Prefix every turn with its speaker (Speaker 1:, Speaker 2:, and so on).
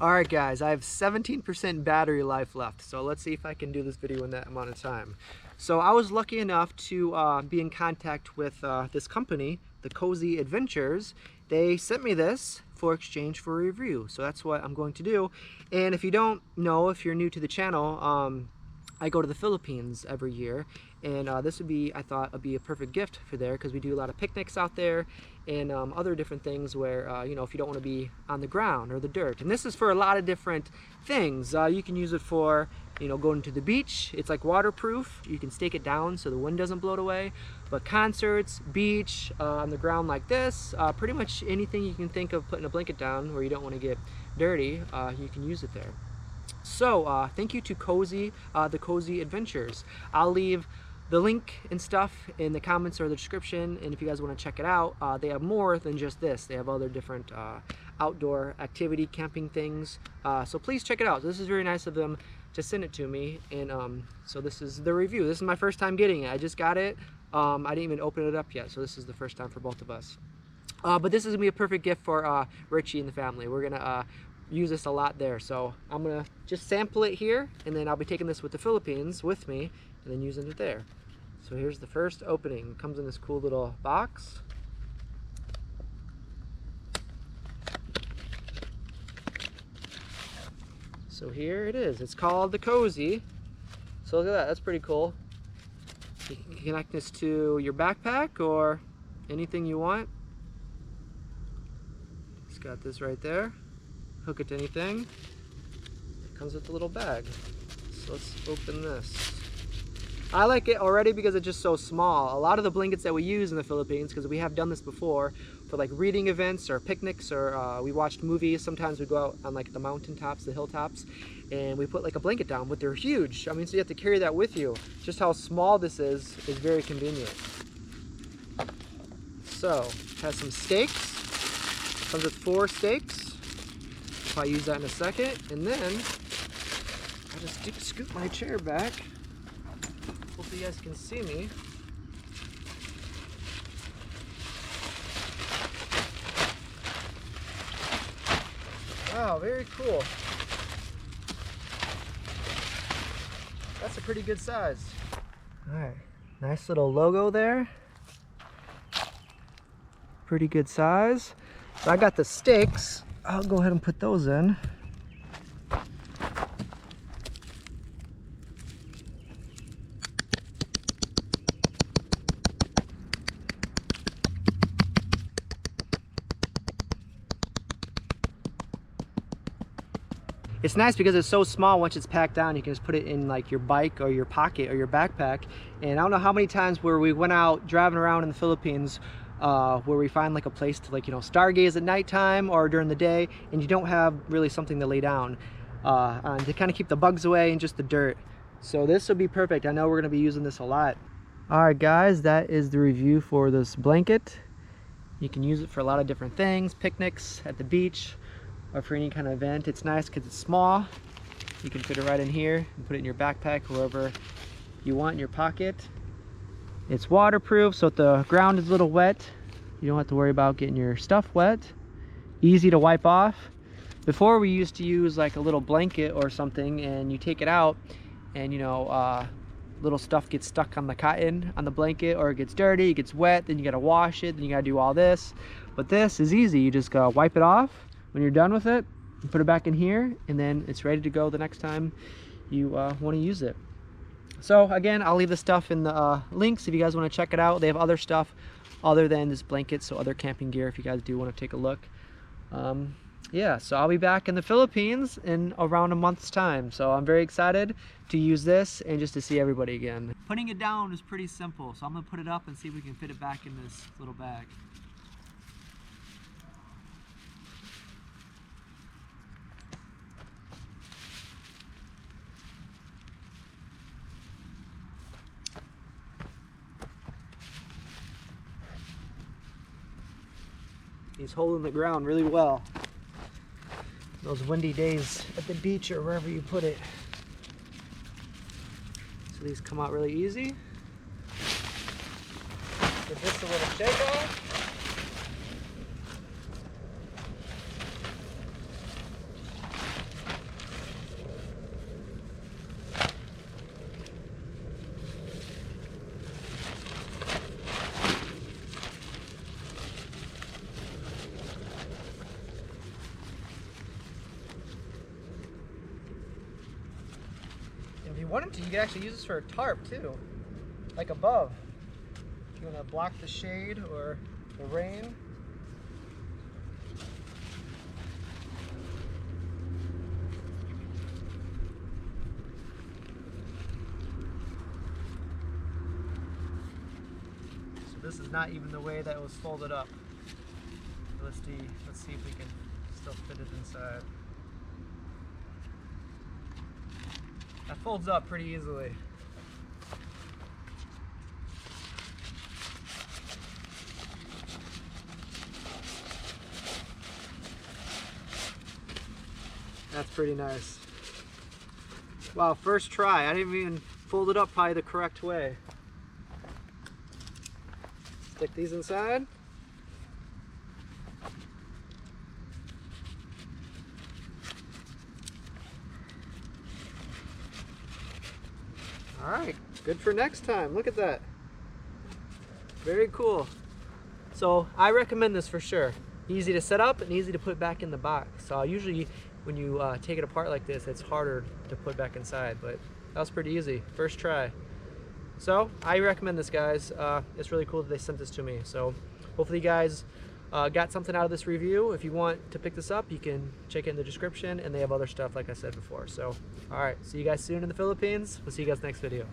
Speaker 1: Alright guys, I have 17% battery life left, so let's see if I can do this video in that amount of time. So I was lucky enough to be in contact with this company, the Cozy Adventures. They sent me this for exchange for a review, so that's what I'm going to do. And if you don't know, if you're new to the channel, I go to the Philippines every year, and this would be, I thought, would be a perfect gift for there because we do a lot of picnics out there and other different things where, you know, if you don't want to be on the ground or the dirt. And this is for a lot of different things. You can use it for, you know, going to the beach. It's like waterproof. You can stake it down so the wind doesn't blow it away. But concerts, beach, on the ground like this, pretty much anything you can think of putting a blanket down where you don't want to get dirty, you can use it there. So thank you to Cozy, the Cozy Adventures. I'll leave the link and stuff in the comments or the description, and if you guys want to check it out, they have more than just this. They have other different outdoor activity camping things, so please check it out. This is very nice of them to send it to me, and so this is the review. This is my first time getting it. I just got it. I didn't even open it up yet, so this is the first time for both of us. But this is gonna be a perfect gift for Richie and the family. We're gonna use this a lot there, so I'm gonna just sample it here, and then I'll be taking this with the Philippines with me and then using it there. So here's the first opening. It comes in this cool little box. So here it is. It's called the Cozy. So look at that, that's pretty cool. You can connect this to your backpack or anything you want. It's got this right there. Hook it to anything. It comes with a little bag. So let's open this. I like it already because it's just so small. A lot of the blankets that we use in the Philippines, because we have done this before for like reading events or picnics, or we watched movies. Sometimes we go out on like the mountaintops, the hilltops, and we put like a blanket down, but they're huge. I mean, so you have to carry that with you. Just how small this is very convenient. So it has some stakes. Comes with 4 stakes. I'll use that in a second, and then I just scoot my chair back. Hopefully you guys can see me. Wow, very cool. That's a pretty good size. All right, nice little logo there. Pretty good size. So I got the stakes. I'll go ahead and put those in. It's nice because it's so small. Once it's packed down, you can just put it in like your bike or your pocket or your backpack. And I don't know how many times where we went out driving around in the Philippines where we find like a place to, like, you know, stargaze at nighttime or during the day, and you don't have really something to lay down to kind of keep the bugs away and just the dirt. So this will be perfect. I know we're going to be using this a lot. All right guys, that is the review for this blanket. You can use it for a lot of different things, picnics, at the beach, or for any kind of event. It's nice because it's small. You can fit it right in here and put it in your backpack, wherever you want, in your pocket. It's waterproof, so if the ground is a little wet, you don't have to worry about getting your stuff wet. Easy to wipe off. Before, we used to use like a little blanket or something, and you take it out and, you know, little stuff gets stuck on the cotton on the blanket, or it gets dirty, it gets wet, then you gotta wash it, then you gotta do all this. But this is easy. You just go wipe it off. When you're done with it, you put it back in here, and then it's ready to go the next time you want to use it. So again, I'll leave the stuff in the links if you guys want to check it out. They have other stuff other than this blanket, so other camping gear if you guys do want to take a look. Yeah, so I'll be back in the Philippines in around a month's time. So I'm very excited to use this and just to see everybody again. Putting it down is pretty simple, so I'm going to put it up and see if we can fit it back in this little bag. He's holding the ground really well. Those windy days at the beach or wherever you put it. So these come out really easy. Give this a little shake off. wanted to, you could actually use this for a tarp too, like above. If you want to block the shade or the rain. So this is not even the way that it was folded up. So let's see if we can still fit it inside. That folds up pretty easily. That's pretty nice. Wow, first try. I didn't even fold it up probably the correct way. Stick these inside. All right, good for next time. Look at that. Very cool. So I recommend this for sure. Easy to set up and easy to put back in the box. So usually when you take it apart like this, it's harder to put back inside, but that was pretty easy. First try. So I recommend this, guys. It's really cool that they sent this to me. So hopefully you guys got something out of this review. If you want to pick this up, you can check it in the description, and they have other stuff like I said before. So all right, see you guys soon in the Philippines. We'll see you guys next video.